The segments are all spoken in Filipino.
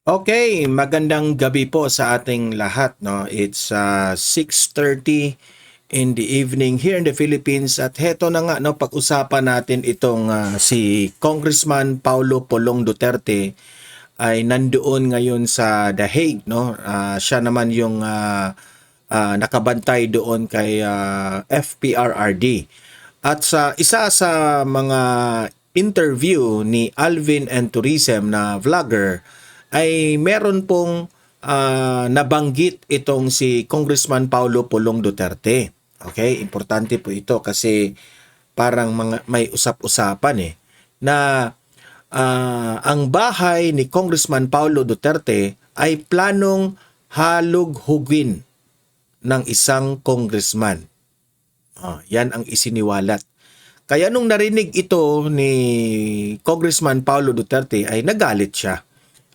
Okay, magandang gabi po sa ating lahat, no. It's 6:30 in the evening here in the Philippines at heto na nga, no, pag-usapan natin itong si Congressman Paulo Polong Duterte ay nandoon ngayon sa The Hague, no. Siya naman yung nakabantay doon kay FPRRD. At sa isa sa mga interview ni Alvin and Tourism na vlogger ay meron pong nabanggit itong si Congressman Paulo Polong Duterte. Okay, importante po ito kasi parang may usap-usapan na ang bahay ni Congressman Paulo Duterte ay planong halughugin ng isang congressman. Yan ang isiniwalat. Kaya nung narinig ito ni Congressman Paulo Duterte ay nagalit siya.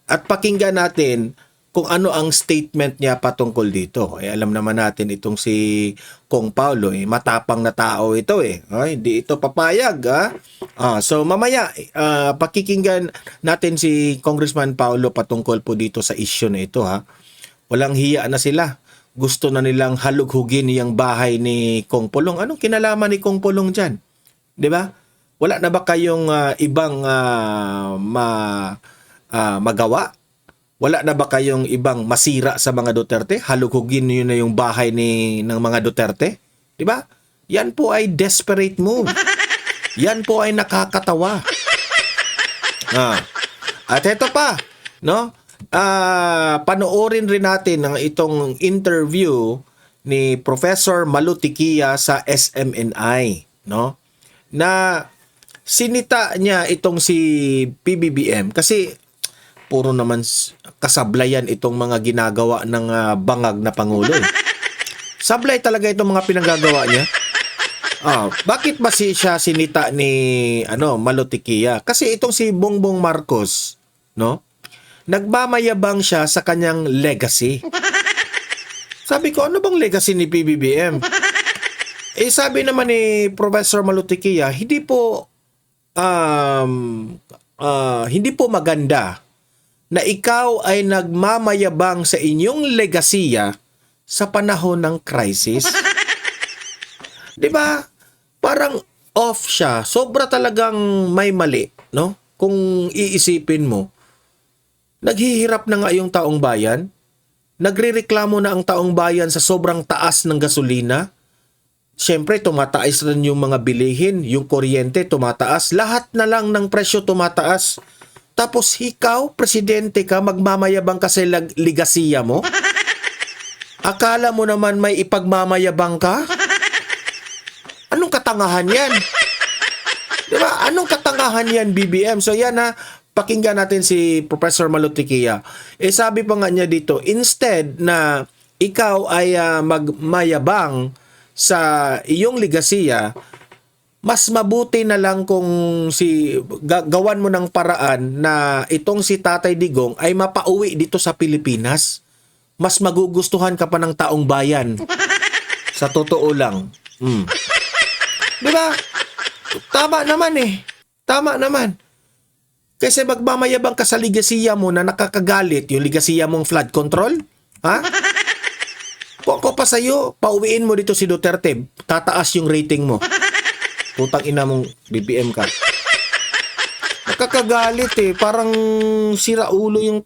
At pakinggan natin kung ano ang statement niya patungkol dito. Alam naman natin itong si Kong Paulo, matapang na tao ito . Hindi ito papayag. So mamaya, pakikinggan natin si Congressman Paulo patungkol po dito sa issue na ito . Walang hiya na sila. Gusto na nilang halughugin yung bahay ni Kong Polong. Anong kinalaman ni Kong Polong dyan? 'Di ba? Wala na ba kayong ibang magawa? Wala na ba kayong ibang masira sa mga Duterte? Halughugin niyo na yung bahay ng mga Duterte? 'Di ba? Yan po ay desperate move. Yan po ay nakakatawa. At ito pa, no? Panoorin rin natin ang itong interview ni Professor Malu Tiquia sa SMNI, no? Na sinita niya itong si PBBM kasi puro naman kasablayan itong mga ginagawa ng bangag na Pangulo . Sablay talaga itong mga pinagagawa niya. Bakit ba siya sinita ni Malu Tiquia? Kasi itong si Bongbong Marcos, no? Nagmamayabang siya sa kanyang legacy. Sabi ko, ano bang legacy ni PBBM? Sabi naman ni Professor Malu Tiquia, hindi po maganda na ikaw ay nagmamayabang sa inyong legasiya sa panahon ng crisis. 'Di ba? Parang off siya. Sobra talagang may mali, no? Kung iisipin mo, naghihirap na nga yung taong bayan. Nagrereklamo na ang taong bayan sa sobrang taas ng gasolina. Siyempre, tumataas rin yung mga bilihin, yung kuryente tumataas, lahat na lang ng presyo tumataas. Tapos ikaw, presidente ka, magmamayabang ka sa ligasiya mo? Akala mo naman may ipagmamayabang ka? Anong katangahan yan? Diba? Anong katangahan yan, BBM? So yan pakinggan natin si Professor Malu Tiquia. Sabi pa nga niya dito, instead na ikaw ay magmayabang sa iyong ligasiya, mas mabuti na lang kung gawan mo ng paraan na itong si Tatay Digong ay mapauwi dito sa Pilipinas. Mas magugustuhan ka pa ng taong bayan. Sa totoo lang. Di ba? Tama naman . Tama naman. Kasi magmamayabang ka sa ligasiya mo na nakakagalit, yung ligasiya mong flood control. Kung ako pa sa'yo, pauwiin mo dito si Duterte, tataas yung rating mo. Putang ina mong BBM ka. Nakakagalit parang sira ulo yung...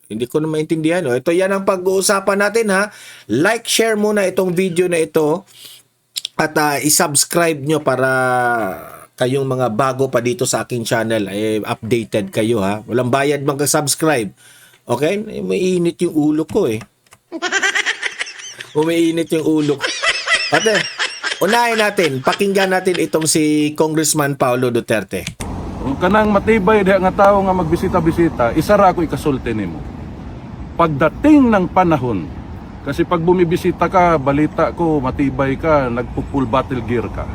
Hindi ko na maintindihan. Ito yan ang pag-uusapan natin Like, share muna itong video na ito at isubscribe nyo para kayong mga bago pa dito sa aking channel ay updated kayo Walang bayad mag-subscribe. Okay? Mainit yung ulo ko Umiinit yung ulo ko. Ate, unahin natin, pakinggan natin itong si Congressman Paulo Duterte. Kung kanang matibay diha nga tao nga magbisita-bisita, isara ko ikasulti nimo. Pagdating ng panahon, kasi pag bumibisita ka, balita ko, matibay ka, nagpo-full battle gear ka.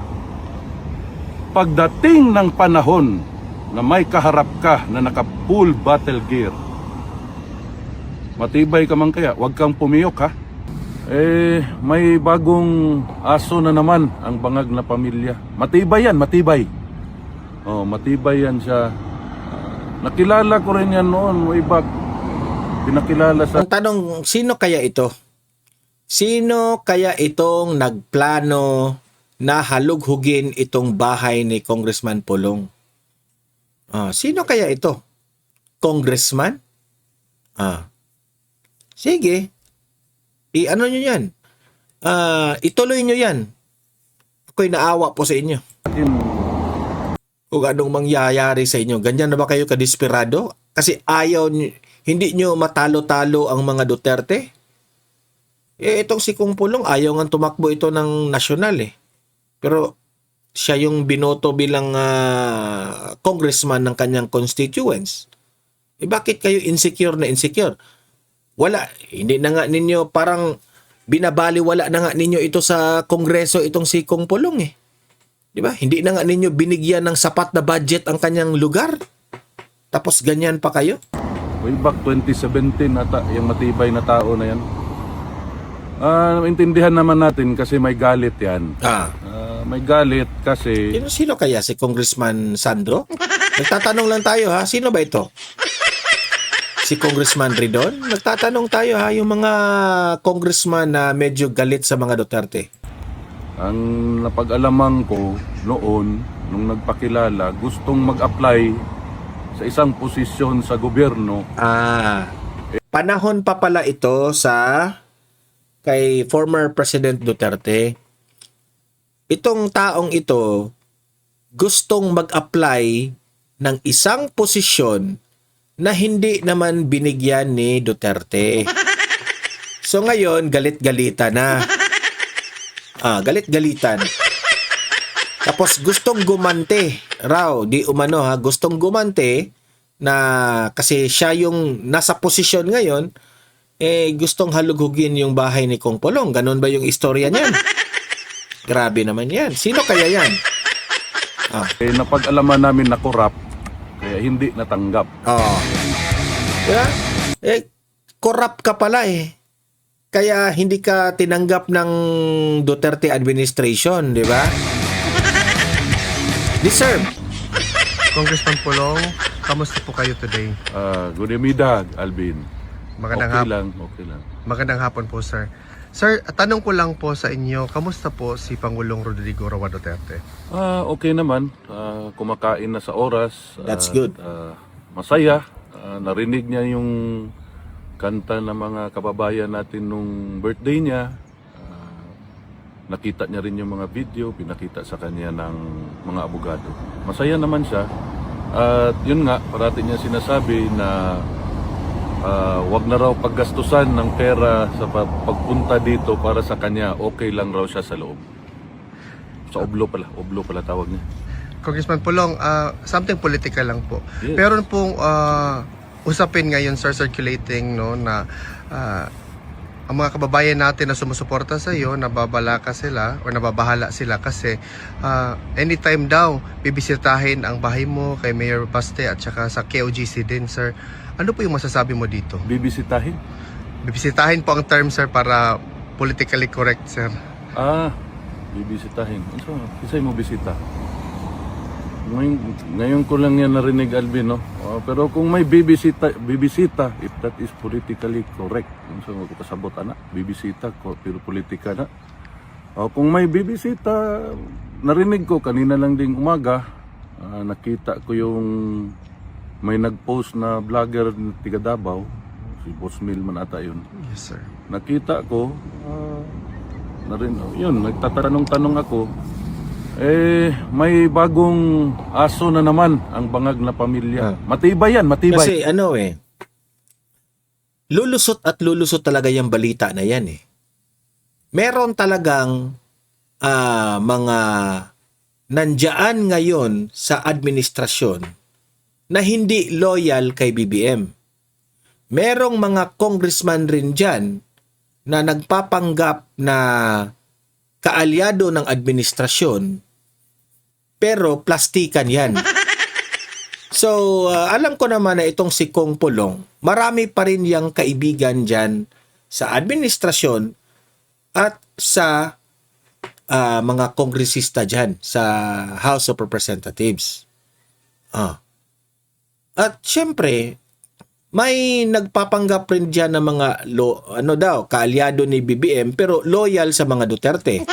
Pagdating ng panahon na may kaharap ka na naka-full battle gear, matibay ka man kaya, wag kang pumiyok may bagong aso na naman ang bangag na pamilya. Matibay yan, matibay. Matibay yan siya. Nakilala ko rin yan noon, way back Pinakilala sa Ang tanong, sino kaya ito? Sino kaya itong nagplano na halughugin itong bahay ni Congressman Pulong? Sino kaya ito? Congressman? Sige. I-ano nyo yan? Ituloy nyo yan. Ako'y naawa po sa inyo. akin, Kung anong mangyayari sa inyo. Ganyan na ba kayo kadesperado? Kasi hindi nyo matalo-talo ang mga Duterte? Itong si Kung Pulong, ayaw nga tumakbo ito ng nasyonal eh. Pero siya yung binoto bilang congressman ng kanyang constituents. Bakit kayo insecure na insecure? Wala. Hindi na nga ninyo parang binabaliwala na nga ninyo ito sa kongreso itong si Kung Pulong eh. Di ba? Hindi na nga ninyo binigyan ng sapat na budget ang kanyang lugar. Tapos ganyan pa kayo? way back 2017 ata, yung matibay na tao na yan. Intindihan naman natin kasi may galit yan. May galit kasi... Sino kaya si Congressman Sandro? Nagtatanong lang tayo ha, sino ba ito? Si Congressman Ridon? Nagtatanong tayo ha, yung mga congressman na medyo galit sa mga Duterte. Ang napag-alaman ko noon, nung nagpakilala, gustong mag-apply sa isang posisyon sa gobyerno. Panahon pa pala ito kay former President Duterte. Itong taong ito gustong mag-apply ng isang posisyon na hindi naman binigyan ni Duterte. So ngayon, galit-galitan na. Galit-galitan. Tapos gustong gumante raw, di umano ha, gustong gumante na kasi siya yung nasa posisyon ngayon, gustong halughugin yung bahay ni Kung Pulong. Ganon ba yung istorya niyan? Grabe naman yan. Sino kaya yan? Napag-alaman namin na corrupt, kaya hindi natanggap. Diba? Corrupt ka pala eh. Kaya hindi ka tinanggap ng Duterte administration, di ba? Deserve. Congressman Pulong, kamusta po kayo today? Good evening, Alvin. Okay lang. Magandang hapon po, sir. Sir, tanong ko lang po sa inyo, kamusta po si Pangulong Rodrigo Roa Duterte? Okay naman. Kumakain na sa oras. That's good. Masaya. Narinig niya yung kanta ng mga kababayan natin nung birthday niya. Nakita niya rin yung mga video, pinakita sa kanya ng mga abogado. Masaya naman siya. At yun nga, parati niya sinasabi na wag na raw paggastusan ng pera sa pagpunta dito para sa kanya, okay lang raw siya sa loob. Sa oblo pala tawag niya. Congressman Pulong, something political lang po. Yes. Pero pong usapin ngayon, sir, circulating no, na ang mga kababayan natin na sumusuporta sa iyo, nababalaka sila o nababahala sila kasi anytime daw bibisitahin ang bahay mo kay Mayor Baste at saka sa KOGC din, sir. Ano po yung masasabi mo dito? Bibisitahin? Bibisitahin po ang term, sir, para politically correct, sir. Bibisitahin. So, isa'y mo bisita. Ngayon ko lang yan narinig, Alvin, no? Pero kung may bibisita, if that is politically correct, so magpasabot na, bibisita, pero politika na. Kung may bibisita, narinig ko kanina lang ding umaga, nakita ko yung may nag-post na vlogger ng tiga Davao, si Boss Mil man ata yun. Yes, sir. Nakita ko, yun, nagtatanong-tanong ako, may bagong aso na naman ang bangag na pamilya. Matibay yan, matibay. Kasi lulusot at lulusot talaga yung balita na yan eh. Meron talagang mga nandyan ngayon sa administrasyon na hindi loyal kay BBM. Merong mga congressman rin dyan na nagpapanggap na kaalyado ng administrasyon pero plastikan yan. So, alam ko naman na itong si Kung Pulong, marami pa rin yung kaibigan dyan sa administrasyon at sa mga kongresista dyan sa House of Representatives. At syempre, may nagpapanggap rin dyan ng mga kaalyado ni BBM pero loyal sa mga Duterte.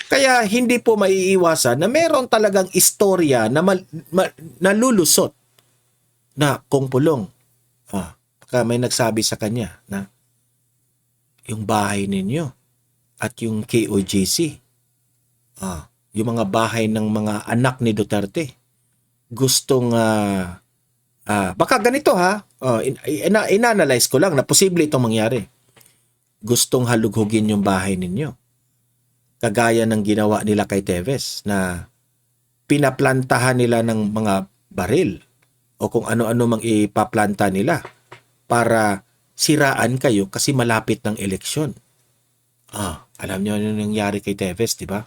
Kaya hindi po maiiwasan na meron talagang istorya na nalulusot na Kong Pulong. Baka may nagsabi sa kanya na yung bahay ninyo at yung KOJC, yung mga bahay ng mga anak ni Duterte, gustong baka ganito inanalyze ko lang na posible itong mangyari. Gustong halughugin yung bahay ninyo. Kagaya ng ginawa nila kay Teves na pinaplantahan nila ng mga baril o kung ano-ano mang ipaplanta nila para siraan kayo kasi malapit ng eleksyon. Alam niyo ano nangyari kay Teves, di ba?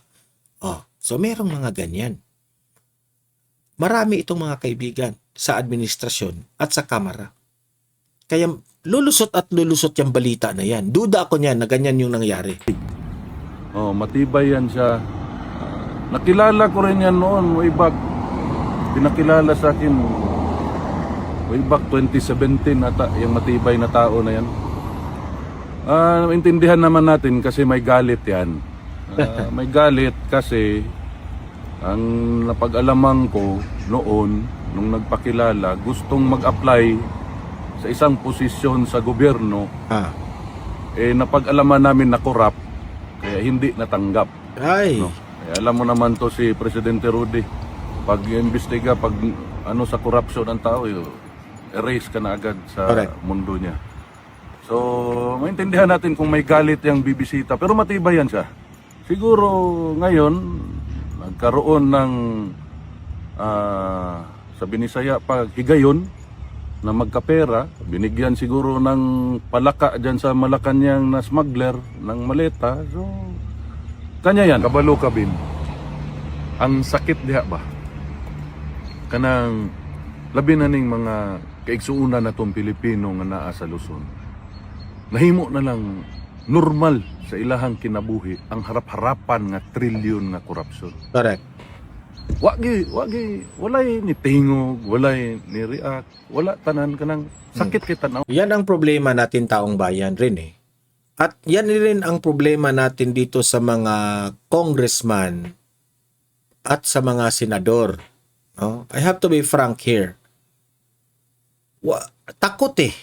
So merong mga ganyan. Marami itong mga kaibigan sa administrasyon at sa kamara. Kaya lulusot at lulusot yung balita na yan. Duda ako niyan na ganyan yung nangyari. Matibay yan siya. Nakilala ko rin yan noon, way back. Pinakilala sa akin, way back 2017 ata, yung matibay na tao na yan. Intindihan naman natin kasi may galit yan. May galit kasi ang napag-alaman ko noon, nung nagpakilala, gustong mag-apply sa isang posisyon sa gobyerno. Napag-alaman namin na corrupt, kaya hindi natanggap. Kaya alam mo naman to si Presidente Rudy, pag imbestiga, pag sa corruption ng tao, erase ka na agad sa mundo niya. So, maintindihan natin kung may galit yung bibisita, pero matibay yan siya. Siguro ngayon, nagkaroon ng sa Binisaya pag higayon na magkapera, binigyan siguro ng palaka dyan sa Malacanang na smuggler ng maleta. So, kanya yan. Kabalo kabin. Ang sakit diha ba? Kanang labi na ning mga kaigsuuna na tong Pilipino nga naa sa Luzon. Nahimo na lang normal sa ilahang kinabuhi ang harap-harapan nga trilyon nga korupsyon. Correct. Walay ni tingog, walay ni react, wala tanan kanang sakit kay tanaw. Yan ang problema natin taong bayan rin eh. At yan rin ang problema natin dito sa mga congressman at sa mga senador. I have to be frank here. Takot eh.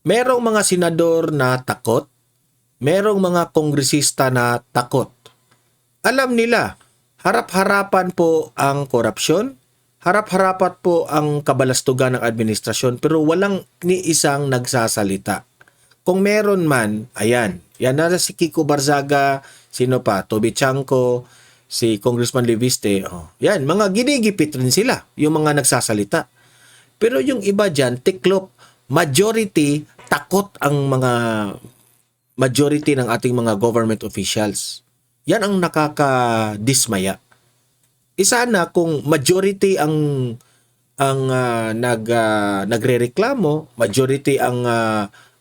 Merong mga senador na takot, merong mga kongresista na takot. Alam nila, harap-harapan po ang korupsyon, harap-harapan po ang kabalastugan ng administrasyon, pero walang ni isang nagsasalita. Kung meron man, ayan, yan na si Kiko Barzaga, sino pa, Toby Chanco, si Congressman Leviste, yan, mga ginigipit rin sila, yung mga nagsasalita. Pero yung iba dyan, tiklop, majority, takot ang mga majority ng ating mga government officials. Yan ang nakakadismaya. Isa na kung majority ang nagrereklamo, majority ang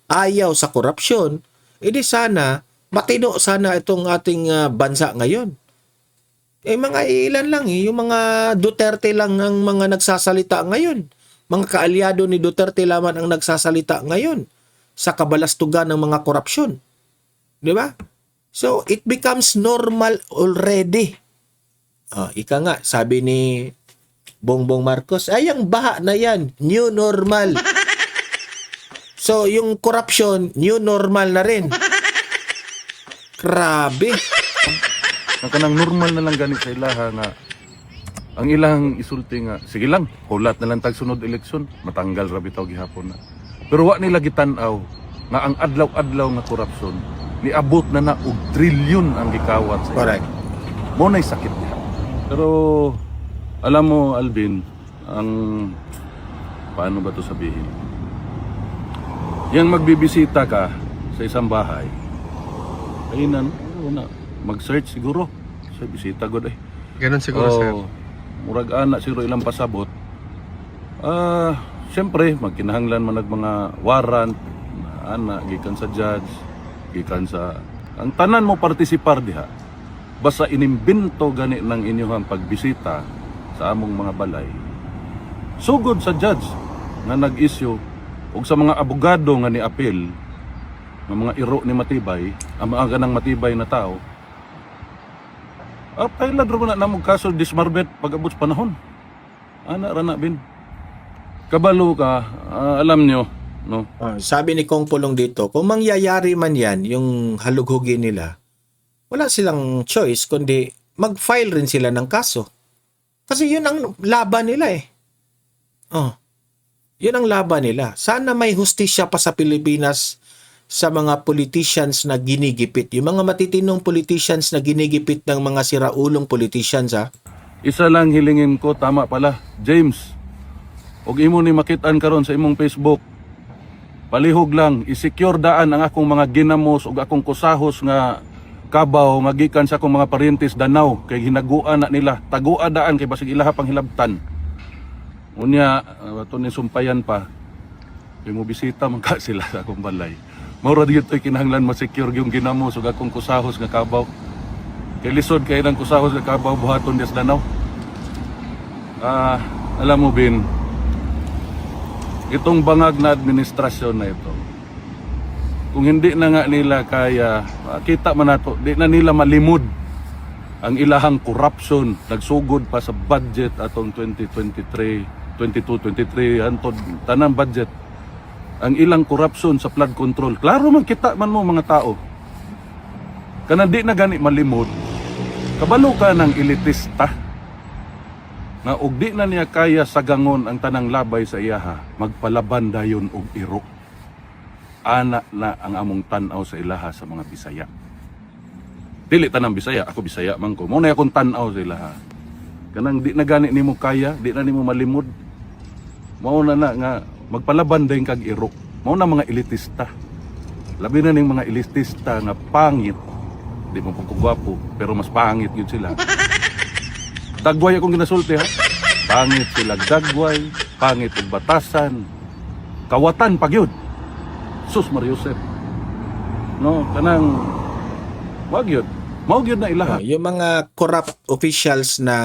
ayaw sa korupsyon, edi sana matino sana itong ating bansa ngayon. Mga ilan lang yung mga Duterte lang ang mga nagsasalita ngayon. Mga kaalyado ni Duterte lamang ang nagsasalita ngayon sa kabalastugan ng mga korupsyon. Di ba? So, it becomes normal already. Ika nga, sabi ni Bongbong Marcos, ay, ang baha na yan, new normal. So, yung corruption, new normal na rin. Grabe. Ang kanang normal na lang ganit sa ilaha nga, ang ilang isulti nga, sige lang, hulat na lang tag sunod eleksyon, matanggal rabi taw gihapon na. Pero wa nila gitanaw nga ang adlaw-adlaw nga korupsyon, niabot na na og trilyon ang gikawat sa Correct. Mo na'y sakit niya. Pero alam mo, Alvin, ang paano ba to sabihin? Yang magbibisita ka sa isang bahay, ay mag-search siguro sa bisita god ay. Ganun siguro, sir. Murag ana siguro ilang pasabot. Siyempre magkinahanglan man mga warrant na ana gikan sa judge, gikan sa ang tanan mo partisipar diha. Basta inimbento gani ng inyong pagbisita sa among mga balay. Sugod sa judge nga nag-issue ug sa mga abogado nga ni-appeal ng mga iro ni Matibay, ang mga ganang matibay na tao, pailad ro na namog kaso dismarbet pag-abot sa panahon. Ana rana bin. Kabalo ka, alam nyo, no? Sabi ni Kong Pulong dito, kung mangyayari man yan, yung halughugin nila, wala silang choice kundi mag-file rin sila ng kaso. Kasi yun ang laban nila eh. Yun ang laban nila. Sana may hustisya pa sa Pilipinas sa mga politicians na ginigipit. Yung mga matitinong politicians na ginigipit ng mga siraulong politicians, ha? Isa lang hilingin ko, tama pala, James. Og imo ni makitaan karon sa imong Facebook. Palihog lang, i-secure daan ang akong mga ginamos ug akong kusahos nga kabaw nga gikan sa akong mga parintis Danau kay hinaguan na nila. Tagua daan kay basig ilaha pang hilabtan. Unya, ato ni sumpayan pa. Kay mo bisita man ka sila sa akong balay. Maura dito kinahanglan ma-secure yung ginamos ug akong kusahos nga kabaw. Kay lisod kay nang kusahos nga kabaw buhaton des Danau. Alam mo bin, itong bangag na administrasyon na ito, kung hindi na nga nila kaya, kita man nato, di na nila malimod ang ilahang corruption, nagsugod pa sa budget atong 2023, 22-23, antod tanang budget, ang ilang corruption sa flood control. Klaro man kita man mo mga tao, kanan di na gani malimod, kabalo ka ng elitista, na ug di na niya kaya sagangon ang tanang labay sa iyaha, magpalaban dayon og iro. Ana na ang among tan-aw sa ilaha sa mga Bisaya. Dili tanang Bisaya, ako Bisaya man ko. Mao na akong tan-aw sa ilaha. Kanang di na gani nimo kaya, di na nimo malimod. Mao na nga magpalaban dayon kag iro. Mao na mga elitista. Labi na ning mga elitista nga pangit. Di mo pagkugwapo, pero mas pangit yun sila. Dagway akong ginasulti, ha? Pangit sila dagway, pangit og batasan, kawatan pagyud. Sus Mariusep. No, kanang wag yun. Mao gyud na ilaha. Yung mga corrupt officials na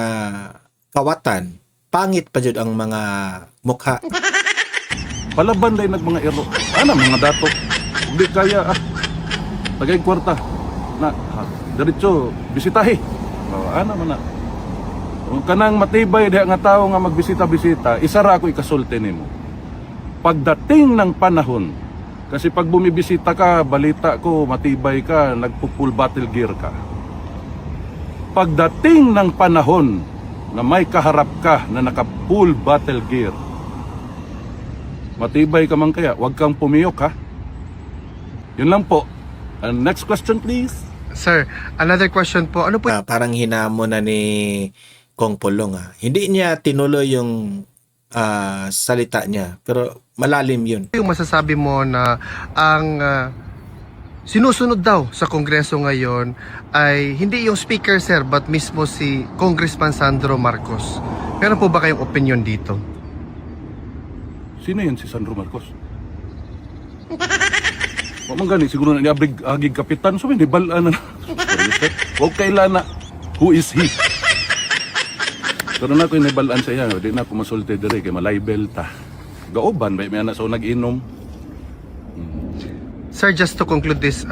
kawatan, pangit pa jud ang mga mukha. Palaban day nag mga iro. Ana mga dato. Ug di kaya tagay kwarta. Na diretso bisitahi. Ana man na. Kung kanang matibay diha nga tawo nga magbisita-bisita, isa ra ako ikasulti nimo. Pagdating ng panahon, kasi pag bumibisita ka, balita ko, matibay ka, nagpo-full battle gear ka. Pagdating ng panahon na may kaharap ka na naka-full battle gear, matibay ka man kaya, wag kang pumiyok, ha? Yun lang po. Next question please. Sir, another question po. Ano po Parang hinamon na ni Kong Pulong, ha? Hindi niya tinuloy yung salita niya, pero malalim yun. yung masasabi mo na ang sinusunod daw sa Kongreso ngayon ay hindi yung speaker, sir, but mismo si Congressman Sandro Marcos? Meron po ba kayong opinion dito? Sino yan si Sandro Marcos? Wag man gani, siguro na niabrig agig kapitan. So, hindi balaan na. Huwag kailana. Who is he? Pero na ko inibalaan sa iya, di na ako masulti dire kay malaybel ta. Gaoban may anak so nag-inom. Sir, just to conclude this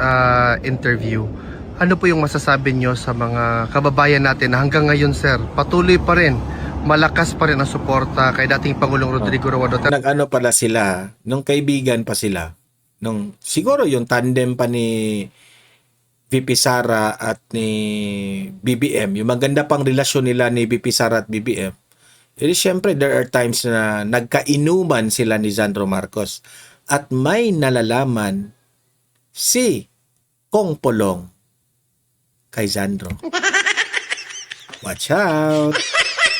interview, ano po yung masasabi nyo sa mga kababayan natin na hanggang ngayon, sir, patuloy pa rin, malakas pa rin ang suporta kay dating Pangulong Rodrigo Roa Duterte? Nag-ano pala sila, nung kaibigan pa sila, nung siguro yung tandem pa ni VP Sara at ni BBM, yung maganda pang relasyon nila ni VP Sara at BBM, syempre there are times na nagkainuman sila ni Sandro Marcos at may nalalaman si Kong Pulong kay Sandro. Watch out!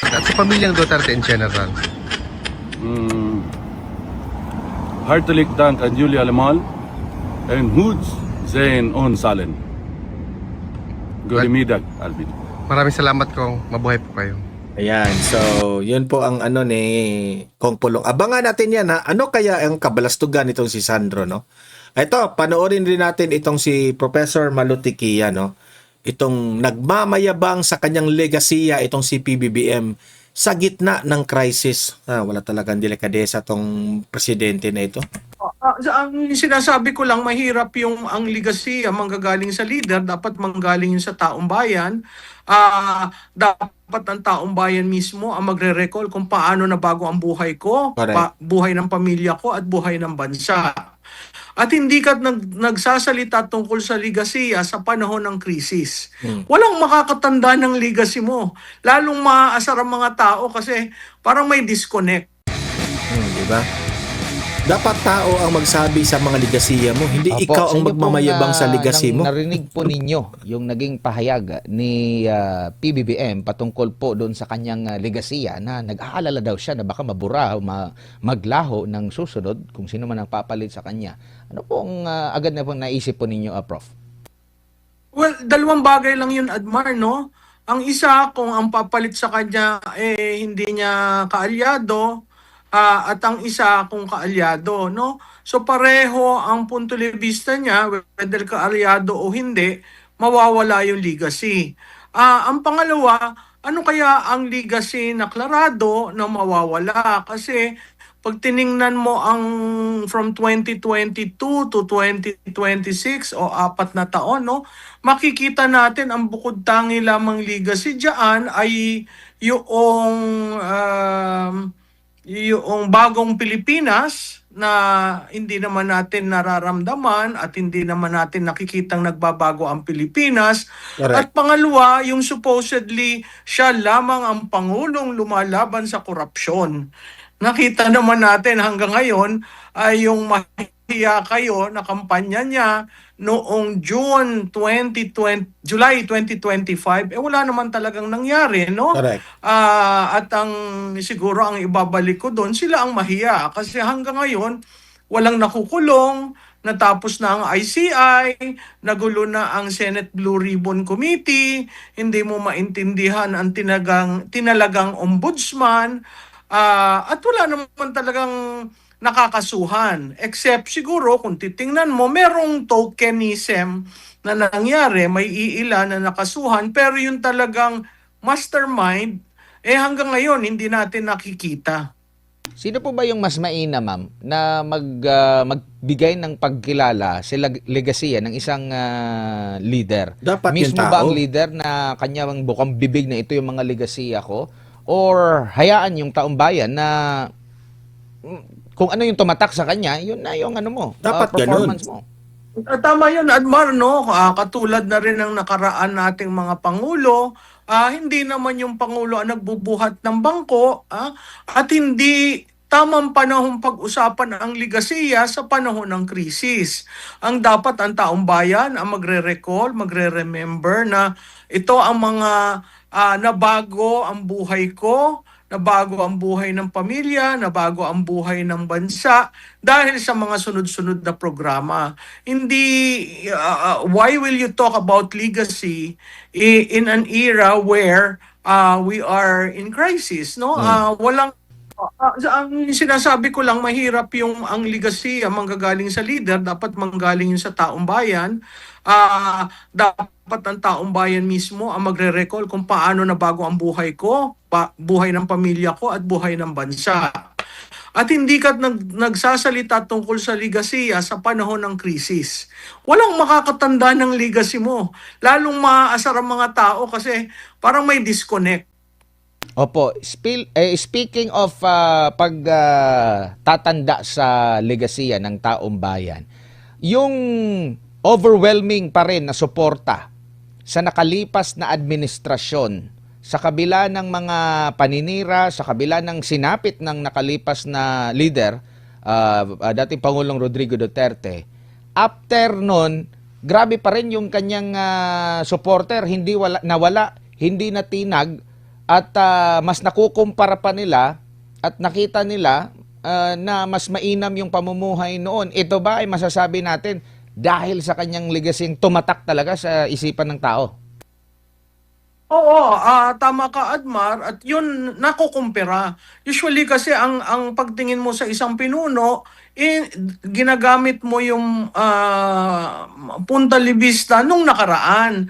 At sa pamilyang Duterte in general? Hartelijk dank aan jullie allemaal en goed zijn ons allen. Goedemiddag, Alvin. Maraming salamat kong mabuhay po kayo. Ayan, so yun po ang ano ni Kong Pulong. Abangan natin yan, ha. Ano kaya ang kabalastugan nitong si Sandro, no? Ito, panoorin rin natin itong si Professor Malutikia, no? Itong nagmamayabang sa kanyang legasiya, itong si PBBM, sa gitna ng crisis. Wala talagang delikadesa tong presidente na ito. Ang sinasabi ko lang, mahirap yung ang legacy manggagaling sa leader, dapat manggaling yun sa taong bayan. Dapat ang taong bayan mismo ang magre-recall kung paano nabago ang buhay ko, Correct. buhay ng pamilya ko at buhay ng bansa. At hindi ka nagsasalita tungkol sa legacy sa panahon ng krisis. Walang makakatanda ng legacy mo. Lalong maaasar ang mga tao kasi parang may disconnect. Di ba? Dapat tao ang magsabi sa mga ligasiya mo, hindi Opo, ikaw sa ang inyo magmamayabang pong, sa legacy mo. Narinig po ninyo yung naging pahayag ni PBBM patungkol po doon sa kanyang legasiya na nag-aalala daw siya na baka mabura o maglaho ng susunod kung sino man ang papalit sa kanya. Ano pong agad na pong naisip po ninyo, Prof? Well, dalawang bagay lang yun, Admar, no? Ang isa, kung ang papalit sa kanya hindi niya kaalyado, at ang isa kung kaalyado, no? So pareho ang punto de vista niya, whether kaalyado o hindi, mawawala yung legacy. Ang pangalawa, ano kaya ang legacy na klarado na mawawala? Kasi pag tiningnan mo ang from 2022 to 2026 o 4 na taon, no, makikita natin ang bukod tangi lamang legacy diyan ay yung bagong Pilipinas na hindi naman natin nararamdaman at hindi naman natin nakikitang nagbabago ang Pilipinas. Correct. At pangalawa, yung supposedly siya lamang ang Pangulong lumalaban sa korupsyon. Nakita naman natin hanggang ngayon ay yung mahiya kayo na kampanya niya noong July 2025, wala naman talagang nangyari, no? Correct. At siguro ang ibabalik ko doon, sila ang mahiya. Kasi hanggang ngayon, walang nakukulong, natapos na ang ICI, nagulo na ang Senate Blue Ribbon Committee, hindi mo maintindihan ang tinalagang ombudsman, at wala naman talagang nakakasuhan. Except siguro kung titingnan mo, merong tokenism na nangyari, may iilan na nakasuhan, pero yung talagang mastermind, hanggang ngayon hindi natin nakikita. Sino po ba yung mas mainam, ma'am, na magbigay ng pagkilala sa legasiya ng isang leader? Dapat yung Mismo ba tao. ang leader na kanyang bukang bibig na ito yung mga legasiya ko? Or hayaan yung taong bayan na kung ano yung tumatak sa kanya, yun na yung ano mo, Dapat performance ganun. mo. Tama yun, Admar, no? Katulad na rin ng nakaraan nating mga pangulo, hindi naman yung pangulo ang nagbubuhat ng bangko, at hindi tamang panahon pag-usapan ang ligasiya sa panahon ng krisis. Ang dapat ang taong bayan ang magre-recall, magre-remember na ito ang mga nabago ang buhay ko, nabago ang buhay ng pamilya, nabago ang buhay ng bansa dahil sa mga sunod-sunod na programa. Hindi, why will you talk about legacy in an era where we are in crisis, no? Walang ang sinasabi ko lang, mahirap yung ang legacy manggagaling sa leader, dapat manggaling yun sa taong bayan. Dapat ang taong bayan mismo ang magre-recall kung paano nabago ang buhay ko, buhay ng pamilya ko at buhay ng bansa. At hindi ka nagsasalita tungkol sa legacy sa panahon ng krisis. Walang makakatanda ng legacy mo. Lalong maaasar ang mga tao kasi parang may disconnect. Opo, speaking of pagtatanda sa legasiya ng taong bayan, yung overwhelming pa rin na suporta sa nakalipas na administrasyon sa kabila ng mga paninira, sa kabila ng sinapit ng nakalipas na leader, dating Pangulong Rodrigo Duterte, after nun, grabe pa rin yung kanyang supporter, hindi nawala, hindi natinag, at mas nakukumpara pa nila at nakita nila na mas mainam yung pamumuhay noon. Ito ba ay masasabi natin dahil sa kanyang legacyng tumatak talaga sa isipan ng tao? Oo, tama ka, Admar, at yun nakukumpira. Usually kasi ang pagtingin mo sa isang pinuno, ginagamit mo yung punta libista nung nakaraan.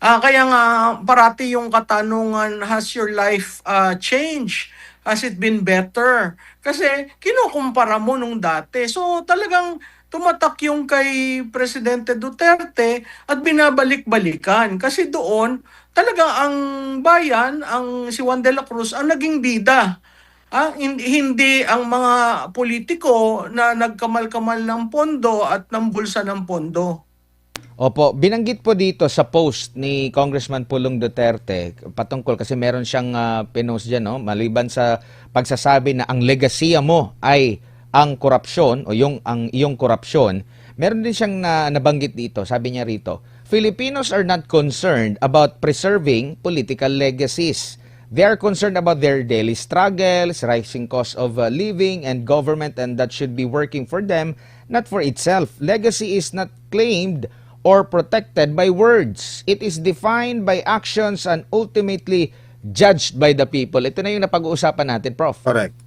Kaya nga parati yung katanungan, has your life changed? Has it been better? Kasi kinukumpara mo nung dati. So talagang tumatak yung kay Presidente Duterte at binabalik-balikan. Kasi doon talaga ang bayan, ang si Juan de la Cruz ang naging bida. Hindi ang mga politiko na nagkamal-kamal ng pondo at ng bulsa ng pondo. Opo, binanggit po dito sa post ni Congressman Pulong Duterte patungkol kasi meron siyang pinost dyan, no? Maliban sa pagsasabi na ang legasiya mo ay ang korupsyon o ang iyong korupsyon, meron din siyang nabanggit dito. Sabi niya rito, Filipinos are not concerned about preserving political legacies. They are concerned about their daily struggles, rising cost of living, and government, and that should be working for them, not for itself. Legacy is not claimed or protected by words. It is defined by actions and ultimately judged by the people. Ito na yung napag-uusapan natin, Prof. Correct.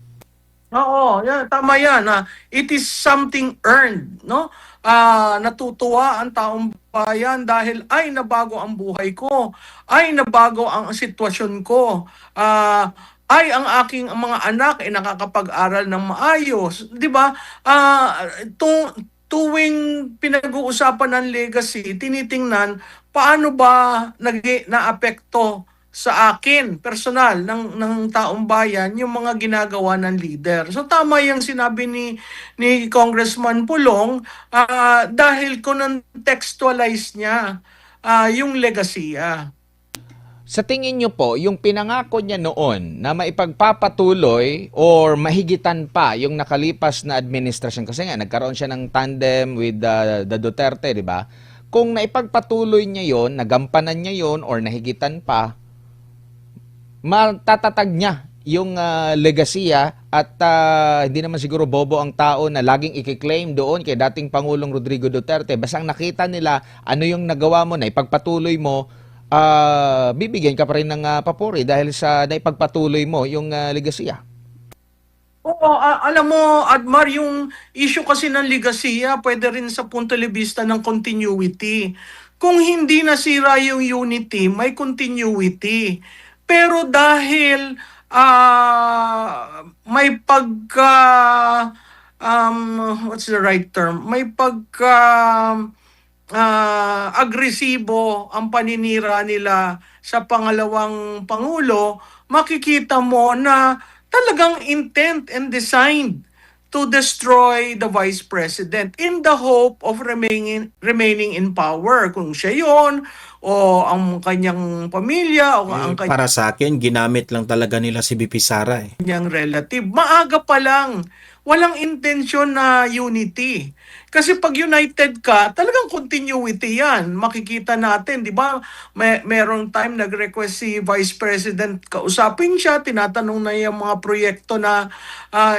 Oo, yan, tama yan. It is something earned, no? Natutuwa ang taong bayan dahil ay nabago ang buhay ko, ay nabago ang sitwasyon ko, ay ang aking mga anak ay nakakapag-aral ng maayos, 'di ba? Tuwing pinag-uusapan ng legacy, tinitingnan paano ba naapekto sa akin, personal, ng taong bayan, yung mga ginagawa ng leader. So tama yung sinabi ni Congressman Pulong dahil contextualize niya yung legasiya. Sa tingin nyo po, yung pinangako niya noon na maipagpapatuloy or mahigitan pa yung nakalipas na administrasyon, kasi nga nagkaroon siya ng tandem with the Duterte, di ba? Kung naipagpatuloy niya yon, nagampanan niya yon or nahigitan pa, matatatag niya yung legasiya at hindi naman siguro bobo ang tao na laging i-claim doon kay dating Pangulong Rodrigo Duterte. Basta ang nakita nila, ano yung nagawa mo na ipagpatuloy mo, bibigyan ka pa rin ng papuri dahil sa naipagpatuloy mo yung legasiya. Oo, alam mo, Admar, yung issue kasi ng legasiya, pwede rin sa punto de vista ng continuity. Kung hindi nasira yung unity, may continuity. Pero dahil may what's the right term? May agresibo ang paninira nila sa pangalawang pangulo, makikita mo na talagang intent and designed to destroy the vice president in the hope of remaining in power. Kung siya yon o ang kanyang pamilya o ang Para sa akin, ginamit lang talaga nila si BP Sara eh. kanyang relative. Maaga pa lang, walang intensyon na unity. Kasi pag united ka, talagang continuity yan. Makikita natin, di ba? Merong time nag-request si Vice President, kausapin siya, tinatanong na yung mga proyekto na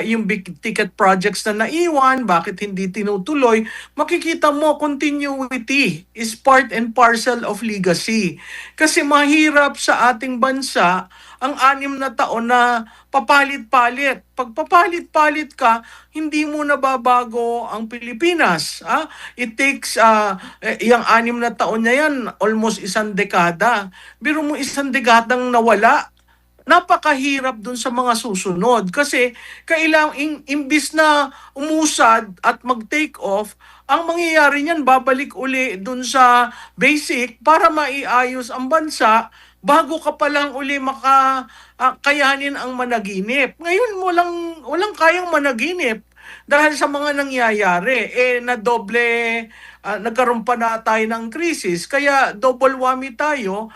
yung big ticket projects na naiwan, bakit hindi tinutuloy. Makikita mo, continuity is part and parcel of legacy. Kasi mahirap sa ating bansa ang 6 na taon na papalit-palit. Pag papalit-palit ka, hindi mo nababago ang Pilipinas. It takes, yung 6 na taon na yan, almost 1 dekada. Biro mo 1 dekadang nawala, napakahirap dun sa mga susunod. Kasi imbis na umusad at mag-take off, ang mangyayari niyan, babalik uli dun sa basic para maiayos ang bansa bago ka pa lang uli kayanin ang managinip. Ngayon walang kayang managinip dahil sa mga nangyayari. Nagkaroon pa na tayo ng krisis, kaya double whammy tayo,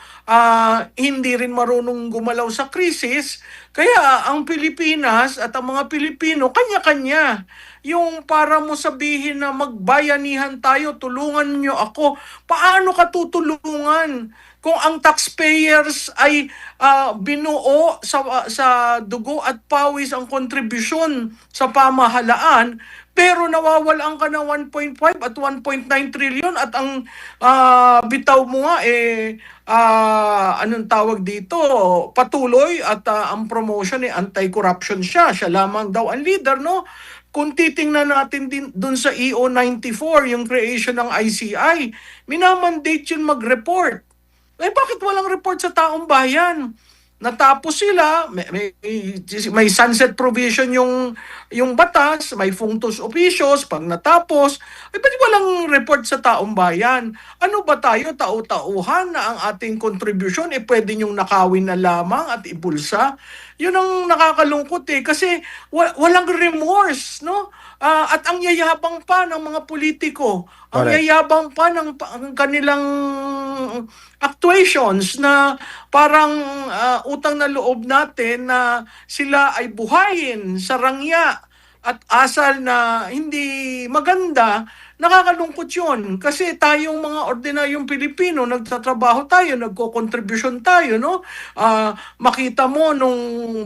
hindi rin marunong gumalaw sa krisis, kaya ang Pilipinas at ang mga Pilipino, kanya-kanya. Yung para mo sabihin na magbayanihan tayo, tulungan niyo ako, paano ka tutulungan? Kung ang taxpayers ay binuo sa dugo at pawis ang kontribusyon sa pamahalaan, pero nawawalan ka ng 1.5 at 1.9 trillion at ang bitaw mo nga anong tawag dito, patuloy at ang promotion anti-corruption siya lamang daw ang leader, no? Kung titingnan natin din dun sa EO 94, yung creation ng ICI, minamandate yun mag-report. Eh bakit walang report sa taong bayan? Natapos sila, may sunset provision yung batas, may functus officios, pag natapos, eh ba't walang report sa taong bayan? Ano ba tayo, tau-tauhan na ang ating contribution, eh pwede nyong nakawin na lamang at ibulsa? Yun ang nakakalungkot eh, kasi walang remorse, no? At ang yayabang pa ng mga politiko, ang Correct. yayabang pa ng ang kanilang actuations na parang utang na loob natin na sila ay buhayin sa rangya at asal na hindi maganda. Nakakalungkot yun kasi tayong mga ordinaryong Pilipino, nagtatrabaho tayo, nagko-contribution tayo, no? Makita mo nung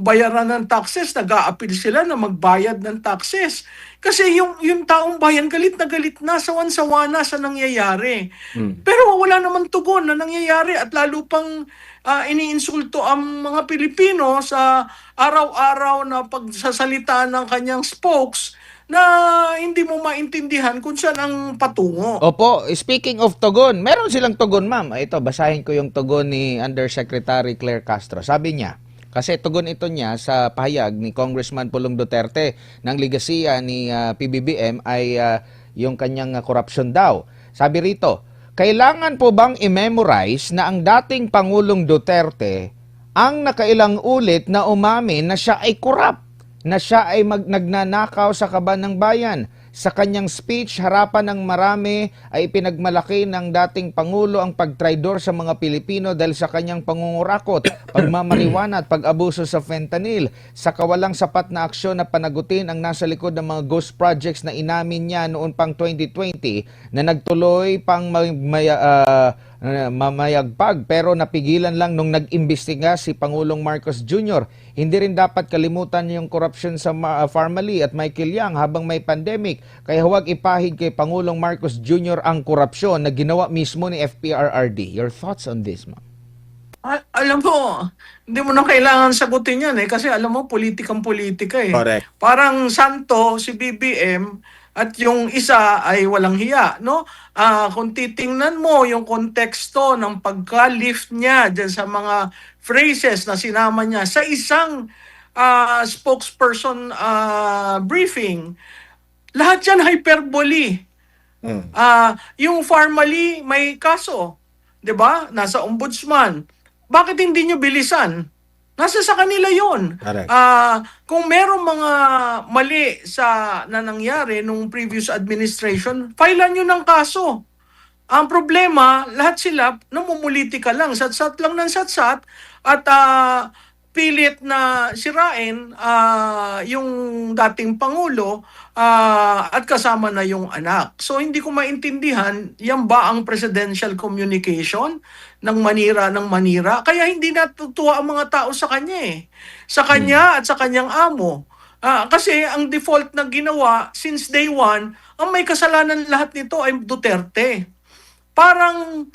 bayaran ng taxes, nag-a-appeal sila na magbayad ng taxes. Kasi yung taong bayan galit na sawan-sawa na sa nangyayari. Pero wala naman tugon na nangyayari at lalo pang iniinsulto ang mga Pilipino sa araw-araw na pagsasalita ng kanyang spokes na hindi mo maintindihan kung saan ang patungo. Opo, speaking of tugon, meron silang tugon, ma'am. Ito, basahin ko yung tugon ni Undersecretary Claire Castro. Sabi niya, kasi tugon ito niya sa pahayag ni Congressman Pulong Duterte ng ligasiya ni PBBM ay yung kanyang korupsyon daw. Sabi rito, kailangan po bang i-memorize na ang dating Pangulong Duterte ang nakailang ulit na umamin na siya ay korap, na siya ay nagnanakaw sa kaban ng bayan. Sa kanyang speech, harapan ng marami ay pinagmalaki ng dating Pangulo ang pagtraidor sa mga Pilipino dahil sa kanyang pangungurakot, pagmamariwana at pag-abuso sa fentanyl. Sa kawalang sapat na aksyon na panagutin ang nasa likod ng mga ghost projects na inamin niya noon pang 2020 na nagtuloy pang mamayagpag pero napigilan lang nung nag-imbestiga si Pangulong Marcos Jr. Hindi rin dapat kalimutan yung korupsyon sa Pharmally at Michael Yang habang may pandemic. Kaya huwag ipahid kay Pangulong Marcos Jr. ang korupsyon na ginawa mismo ni FPRRD. Your thoughts on this, ma'am? Alam mo, hindi mo na kailangan sagutin yan kasi alam mo, politikang politika eh. Correct. Parang santo si BBM at yung isa ay walang hiya, no? Kung titingnan mo yung konteksto ng pagka-lift niya dyan sa mga phrases na sinama niya sa isang spokesperson briefing, lahat yan hyperbole. Yung Pharmally may kaso, 'di ba? Nasa ombudsman. Bakit hindi nyo bilisan? Nasa sa kanila 'yon. Correct. Kung merong mga mali na nangyari nung previous administration, filean nyo ng kaso. Ang problema, lahat sila namumulitika lang, satsat lang ng satsat at pilit na sirain yung dating Pangulo at kasama na yung anak. So hindi ko maintindihan, yan ba ang presidential communication ng manira ng manira? Kaya hindi natutuwa ang mga tao sa kanya eh. Sa kanya at sa kanyang amo. Kasi ang default na ginawa since day one, ang may kasalanan lahat nito ay Duterte. Parang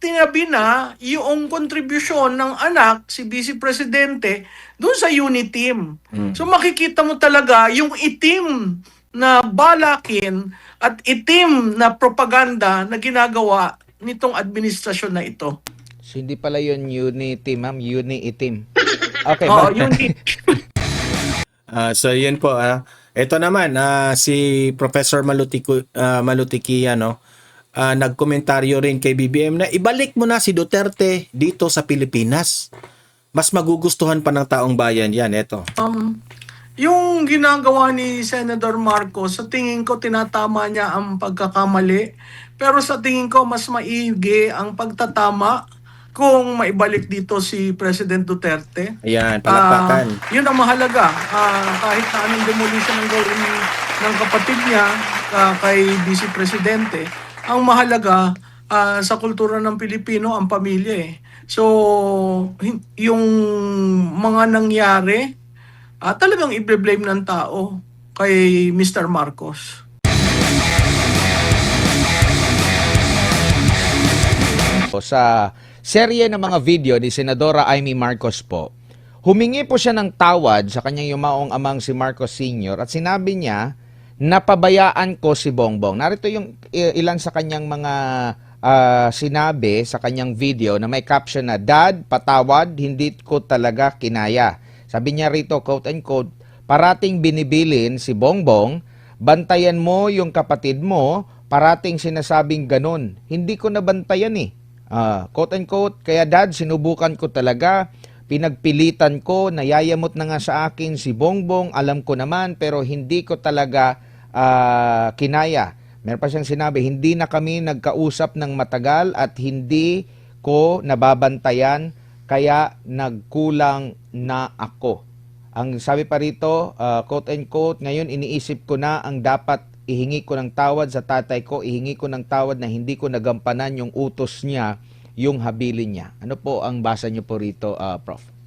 tinabi na yung kontribusyon ng anak, si Vice Presidente, doon sa unit team. So makikita mo talaga yung itim na balakin at itim na propaganda na ginagawa nitong administrasyon na ito. So, hindi pala yun unity, ma'am. Uni-itim. Okay, Oo, ma'am. unit. So yun po. Ito naman, si Professor Malutikia, no? Nagkomentaryo rin kay BBM na ibalik mo na si Duterte dito sa Pilipinas. Mas magugustuhan pa ng taong bayan yan. Ito. Yung ginagawa ni Senator Marcos, sa tingin ko tinatama niya ang pagkakamali. Pero sa tingin ko mas maigi ang pagtatama kung maibalik dito si President Duterte. Ayan, palakpakan. Yun ang mahalaga. Kahit na anong demolition ang gawin ng kapatid niya kay Vice Presidente, ang mahalaga sa kultura ng Pilipino ang pamilya eh. So, yung mga nangyari, talagang i-blame ng tao kay Mr. Marcos. Sa serye ng mga video ni Senadora Amy Marcos po, humingi po siya ng tawad sa kanyang yumaong amang si Marcos Sr. at sinabi niya, napabayaan ko si Bongbong. Narito yung ilan sa kanyang mga sinabi sa kanyang video na may caption na, "Dad, patawad, hindi ko talaga kinaya." Sabi niya rito, quote and quote, "Parating binibilin si Bongbong, bantayan mo yung kapatid mo, parating sinasabing ganun. Hindi ko nabantayan eh." Quote and quote, "Kaya dad, sinubukan ko talaga, pinagpilitan ko, nayayamot na nga sa akin si Bongbong, alam ko naman, pero hindi ko talaga kinaya." Meron pa siyang sinabi, "Hindi na kami nagkausap ng matagal at hindi ko nababantayan, kaya nagkulang na ako." Ang sabi pa rito, quote and quote, "Ngayon iniisip ko na ang dapat ihingi ko ng tawad sa tatay ko, ihingi ko ng tawad na hindi ko nagampanan yung utos niya, yung habilin niya." Ano po ang basa niyo po rito, Prof?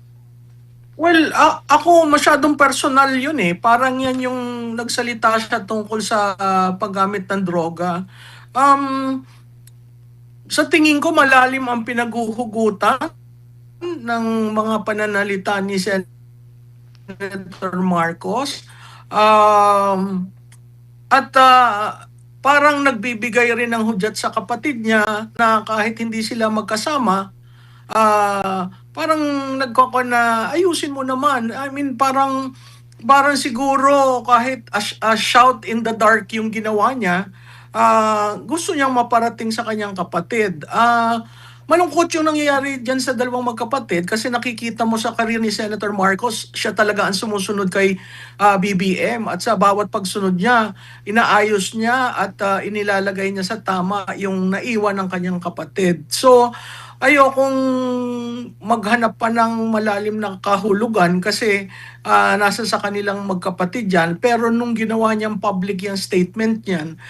Well, ako masyadong personal yun eh. Parang yan yung nagsalita siya tungkol sa paggamit ng droga. Sa tingin ko malalim ang pinaghuhugutan ng mga pananalita ni Senator Marcos. At parang nagbibigay rin ng hudyat sa kapatid niya na kahit hindi sila magkasama, parang nagkoko na ayusin mo naman. I mean, parang siguro kahit a shout in the dark yung ginawa niya, gusto niyang maparating sa kanyang kapatid. Malungkot yung nangyayari dyan sa dalawang magkapatid kasi nakikita mo sa karir ni Senator Marcos, siya talaga ang sumusunod kay BBM, at sa bawat pagsunod niya, inaayos niya at inilalagay niya sa tama yung naiwan ng kanyang kapatid. So, ayokong maghanap pa ng malalim na kahulugan kasi nasa sa kanilang magkapatid yan. Pero nung ginawa niyang public yung statement niyan,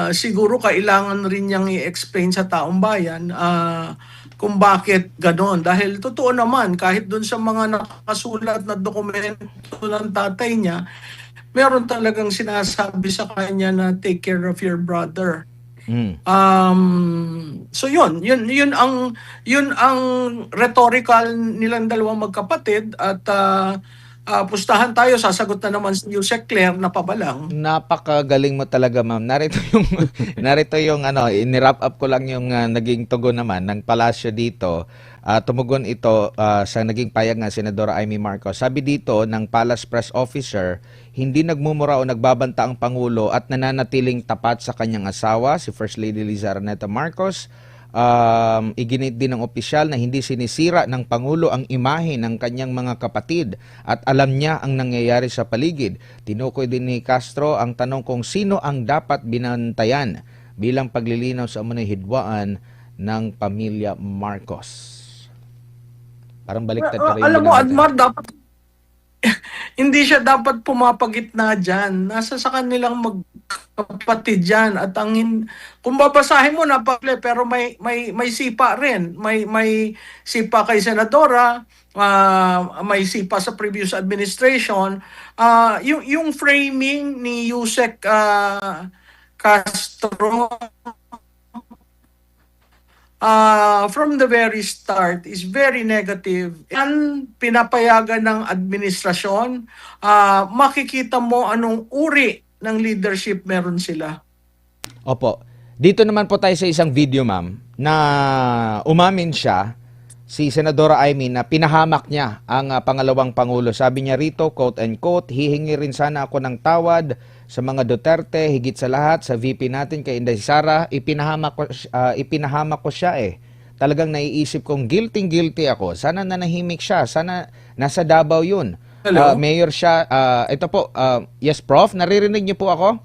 siguro kailangan rin niyang i-explain sa taong bayan kung bakit ganon. Dahil totoo naman, kahit dun sa mga nakasulat na dokumento ng tatay niya, meron talagang sinasabi sa kanya na take care of your brother. So yun ang rhetorical nilang dalawang magkapatid, at pustahan tayo, sasagot na naman si Yusek Claire na pabalang. Napakagaling mo talaga, ma'am. Narito yung ini-wrap up ko lang yung naging tugon naman ng palasyo dito. Tumugon ito sa naging payag ng Senadora Amy Marcos. Sabi dito ng Palace Press Officer, hindi nagmumura o nagbabanta ang Pangulo at nananatiling tapat sa kanyang asawa, si First Lady Liza Araneta Marcos. Iginit din ng opisyal na hindi sinisira ng Pangulo ang imahe ng kanyang mga kapatid at alam niya ang nangyayari sa paligid. Tinukoy din ni Castro ang tanong kung sino ang dapat binantayan bilang paglilinaw sa umunay hidwaan ng pamilya Marcos. Parang baliktad ka rin. Alam mo, Admar, dapat hindi siya dapat pumapagitna dyan. Nasa sa kanilang magkapatid dyan. At kung babasahin mo, napakle, pero may sipa rin. May sipa kay Senadora, may sipa sa previous administration. Yung framing ni Yusek Castro from the very start is very negative. Yan pinapayagan ng administrasyon, makikita mo anong uri ng leadership meron sila. Opo. Dito naman po tayo sa isang video, ma'am, na umamin siya, si Senadora Amy, na pinahamak niya ang pangalawang Pangulo. Sabi niya rito, quote and quote, "Hihingi rin sana ako ng tawad sa mga Duterte, higit sa lahat sa VP natin kay Inday Sara. Ipinahamak ko siya eh. Talagang naiisip kong guilty ako. Sana nanahimik siya. Sana nasa Davao yun." Hello? Mayor siya. Ito po, yes, Prof, naririnig niyo po ako?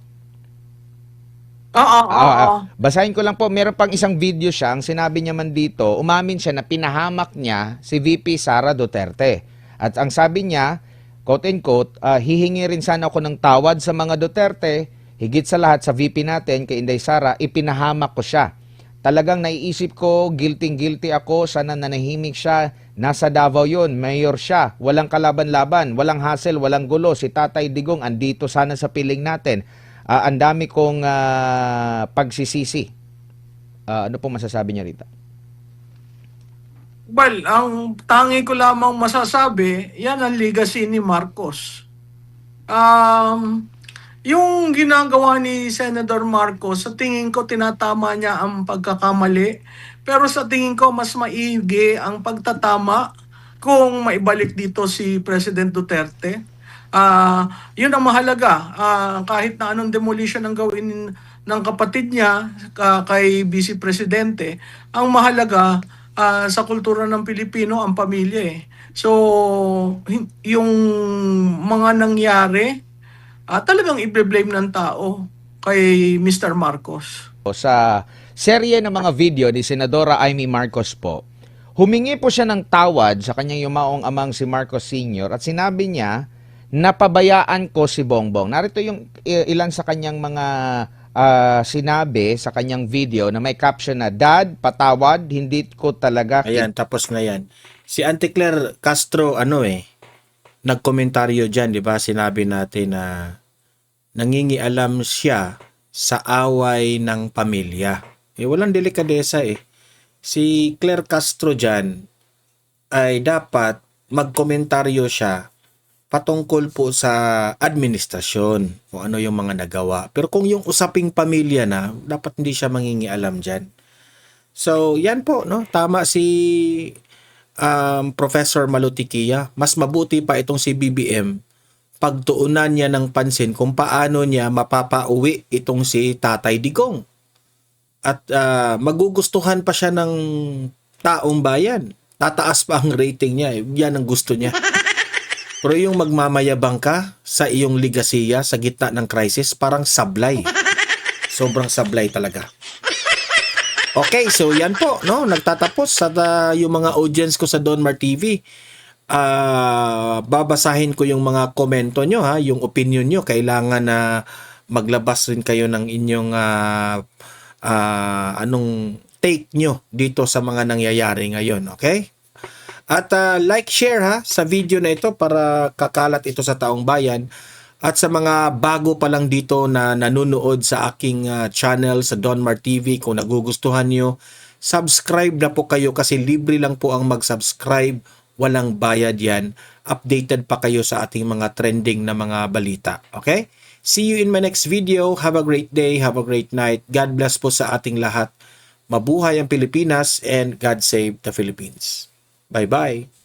Basahin ko lang po, meron pang isang video siya, ang sinabi niya man dito, umamin siya na pinahamak niya si VP Sara Duterte. At ang sabi niya, quote and quote, "Hihingi rin sana ako ng tawad sa mga Duterte, higit sa lahat sa VP natin kay Inday Sara, ipinahamak ko siya. Talagang naiisip ko, guilty ako, sana nanahimik siya, nasa Davao yun, mayor siya, walang kalaban-laban, walang hassle, walang gulo, si Tatay Digong andito sana sa piling natin. Ang dami kong pagsisisi." Ano po masasabi niya rito? Well, ang tangi ko lamang masasabi, yan ang legacy ni Marcos. yung ginagawa ni Senator Marcos, sa tingin ko tinatama niya ang pagkakamali. Pero sa tingin ko mas maigi ang pagtatama kung maibalik dito si President Duterte. Yun ang mahalaga. Kahit na anong demolition ang gawin ng kapatid niya kay Vice Presidente, ang mahalaga sa kultura ng Pilipino ang pamilya eh. So, yung mga nangyari, talagang i-blame ng tao kay Mr. Marcos. Sa serye ng mga video ni Senadora Amy Marcos po, humingi po siya ng tawad sa kanyang yumaong amang si Marcos Sr. at sinabi niya, napabayaan ko si Bongbong. Narito yung ilan sa kanyang mga sinabi sa kanyang video na may caption na, Dad, patawad, hindi ko talaga... Ayan, tapos na yan. Si Auntie Claire Castro, nagkomentaryo dyan, di ba? Sinabi natin na nangingialam siya sa away ng pamilya. Walang delikadesa eh. Si Claire Castro dyan ay dapat magkomentaryo siya patungkol po sa administrasyon, kung ano yung mga nagawa. Pero kung yung usaping pamilya na, dapat hindi siya mangingialam dyan. So, yan po, no? Tama si Professor Malutikia. Mas mabuti pa itong si BBM pagtuunan niya ng pansin kung paano niya mapapauwi itong si Tatay Digong. At magugustuhan pa siya ng taong bayan. Tataas pa ang rating niya. Yan ang gusto niya. Pero yung magmamayabang ka sa iyong ligasiya sa gitna ng crisis, parang sablay. Sobrang sablay talaga. Okay, so yan po, no? Nagtatapos sa yung mga audience ko sa Donmar TV. Babasahin ko yung mga komento nyo, ha? Yung opinion nyo. Kailangan na maglabas rin kayo ng inyong anong take nyo dito sa mga nangyayari ngayon, okay? At like, share ha sa video na ito para kakalat ito sa taong bayan. At sa mga bago pa lang dito na nanonood sa aking channel sa Donmar TV, kung nagugustuhan nyo, subscribe na po kayo kasi libre lang po ang mag-subscribe. Walang bayad yan. Updated pa kayo sa ating mga trending na mga balita. Okay? See you in my next video. Have a great day. Have a great night. God bless po sa ating lahat. Mabuhay ang Pilipinas and God save the Philippines. Bye-bye.